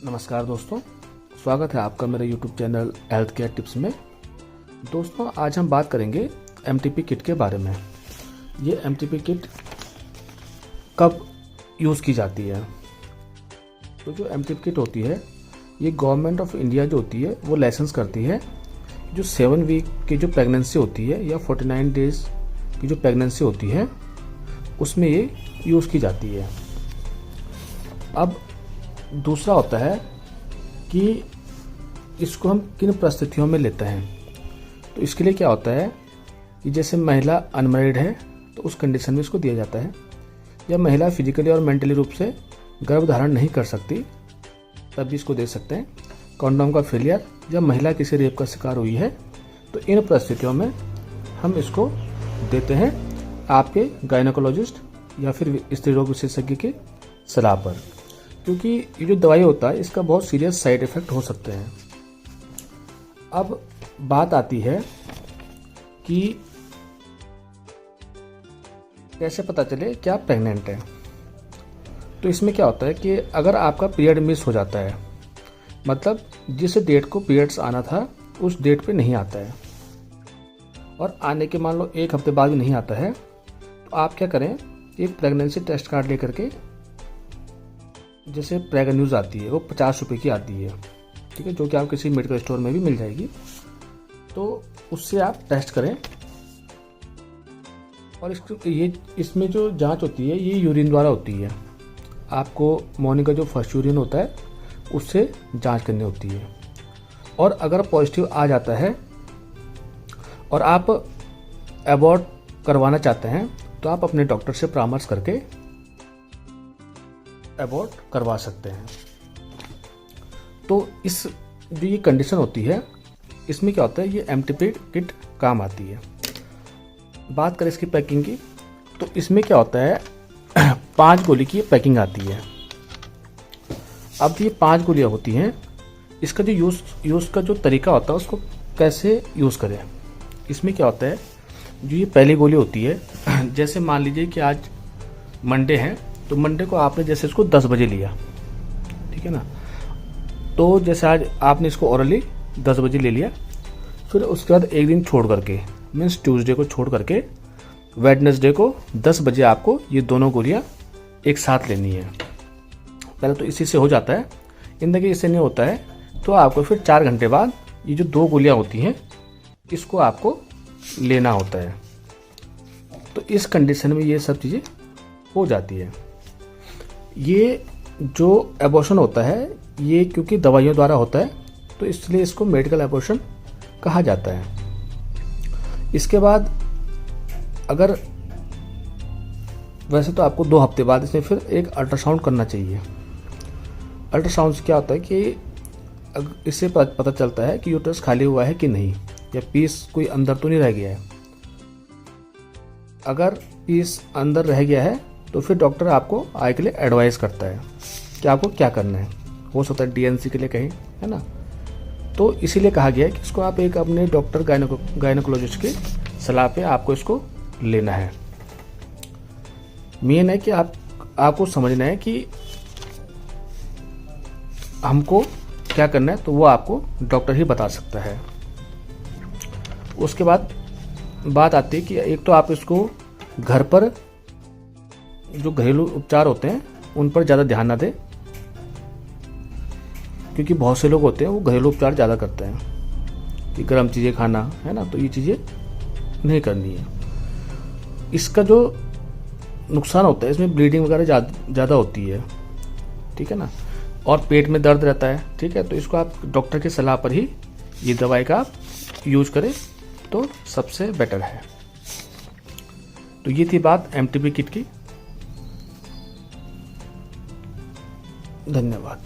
नमस्कार दोस्तों, स्वागत है आपका मेरे YouTube channel health care tips में। दोस्तों, आज हम बात करेंगे MTP किट के बारे में। ये MTP किट कब यूज़ की जाती है? तो जो MTP किट होती है, ये गवर्नमेंट ऑफ इंडिया जो होती है वो लाइसेंस करती है। जो 7 वीक की जो प्रेगनेंसी होती है या 49 डेज़ की जो प्रेगनेंसी होती है, उसमें ये यूज़ की जाती है। अब दूसरा होता है कि इसको हम किन परिस्थितियों में लेते हैं। तो इसके लिए क्या होता है कि जैसे महिला अनमैरिड है तो उस कंडीशन में इसको दिया जाता है, या महिला फिजिकली और मेंटली रूप से गर्भ धारण नहीं कर सकती तब भी इसको दे सकते हैं। कॉन्डोम का फेलियर, या महिला किसी रेप का शिकार हुई है, तो इन परिस्थितियों में हम इसको देते हैं आपके गायनेकोलॉजिस्ट या फिर स्त्री रोग विशेषज्ञ की सलाह पर, क्योंकि ये जो दवाई होता है इसका बहुत सीरियस साइड इफ़ेक्ट हो सकते हैं। अब बात आती है कि कैसे पता चले कि आप प्रेग्नेंट हैं। तो इसमें क्या होता है कि अगर आपका पीरियड मिस हो जाता है, मतलब जिस डेट को पीरियड्स आना था उस डेट पे नहीं आता है, और आने के मान लो 1 हफ्ते बाद भी नहीं आता है, तो आप क्या करें, एक प्रेगनेंसी टेस्ट कार्ड लेकर के, जैसे प्रेगन न्यूज़ आती है वो 50 रुपये की आती है, ठीक है, जो कि आप किसी मेडिकल स्टोर में भी मिल जाएगी। तो उससे आप टेस्ट करें, और इसमें जो जांच होती है ये यूरिन द्वारा होती है। आपको मॉर्निंग का जो फर्स्ट यूरिन होता है उससे जांच करनी होती है, और अगर पॉजिटिव आ जाता है और आप अबॉर्ट करवाना चाहते हैं तो आप अपने डॉक्टर से परामर्श करके अबॉर्ट करवा सकते हैं। तो इस जो ये कंडीशन होती है इसमें क्या होता है, ये MTP किट काम आती है। बात करें इसकी पैकिंग की, तो इसमें क्या होता है 5 गोली की पैकिंग आती है। अब ये 5 गोलियां होती हैं, इसका जो यूज़ का जो तरीका होता है उसको कैसे यूज़ करें। इसमें क्या होता है, जो ये पहली गोली होती है, जैसे मान लीजिए कि आज मंडे है, तो मंडे को आपने जैसे इसको 10 बजे लिया, ठीक है ना, तो जैसे आज आपने इसको ओरली 10 बजे ले लिया, फिर उसके बाद एक दिन छोड़ करके, मीन्स ट्यूसडे को छोड़ करके वेडनेसडे को 10 बजे आपको ये दोनों गोलियां एक साथ लेनी है। पहले तो इसी से हो जाता है, जिंदगी इससे नहीं होता है तो आपको फिर 4 घंटे बाद ये जो 2 गोलियां होती हैं इसको आपको लेना होता है। तो इस कंडीशन में ये सब चीज़ें हो जाती है। ये जो एबॉर्शन होता है ये क्योंकि दवाइयों द्वारा होता है, तो इसलिए इसको मेडिकल एबॉर्शन कहा जाता है। इसके बाद अगर वैसे तो आपको 2 हफ्ते बाद इसमें फिर एक अल्ट्रासाउंड करना चाहिए। अल्ट्रासाउंड से क्या होता है कि इससे पता चलता है कि यूट्रस खाली हुआ है कि नहीं, या पीस कोई अंदर तो नहीं रह गया है। अगर पीस अंदर रह गया है तो फिर डॉक्टर आपको आगे के लिए एडवाइस करता है कि आपको क्या करना है। हो सकता है DNC के लिए कहीं, है ना। तो इसीलिए कहा गया है कि इसको आप एक अपने डॉक्टर गायनेकोलॉजिस्ट की सलाह पे आपको इसको लेना है। मेन है कि आपको समझना है कि हमको क्या करना है, तो वो आपको डॉक्टर ही बता सकता है। उसके बाद बात आती है कि एक तो आप इसको घर पर जो घरेलू उपचार होते हैं उन पर ज़्यादा ध्यान ना दें, क्योंकि बहुत से लोग होते हैं वो घरेलू उपचार ज़्यादा करते हैं कि गर्म चीज़ें खाना, है ना, तो ये चीज़ें नहीं करनी है। इसका जो नुकसान होता है इसमें ब्लीडिंग वगैरह ज़्यादा होती है, ठीक है ना, और पेट में दर्द रहता है, ठीक है। तो इसको आप डॉक्टर की सलाह पर ही ये दवाई का आप यूज करें तो सबसे बेटर है। तो ये थी बात MTP किट की। धन्यवाद।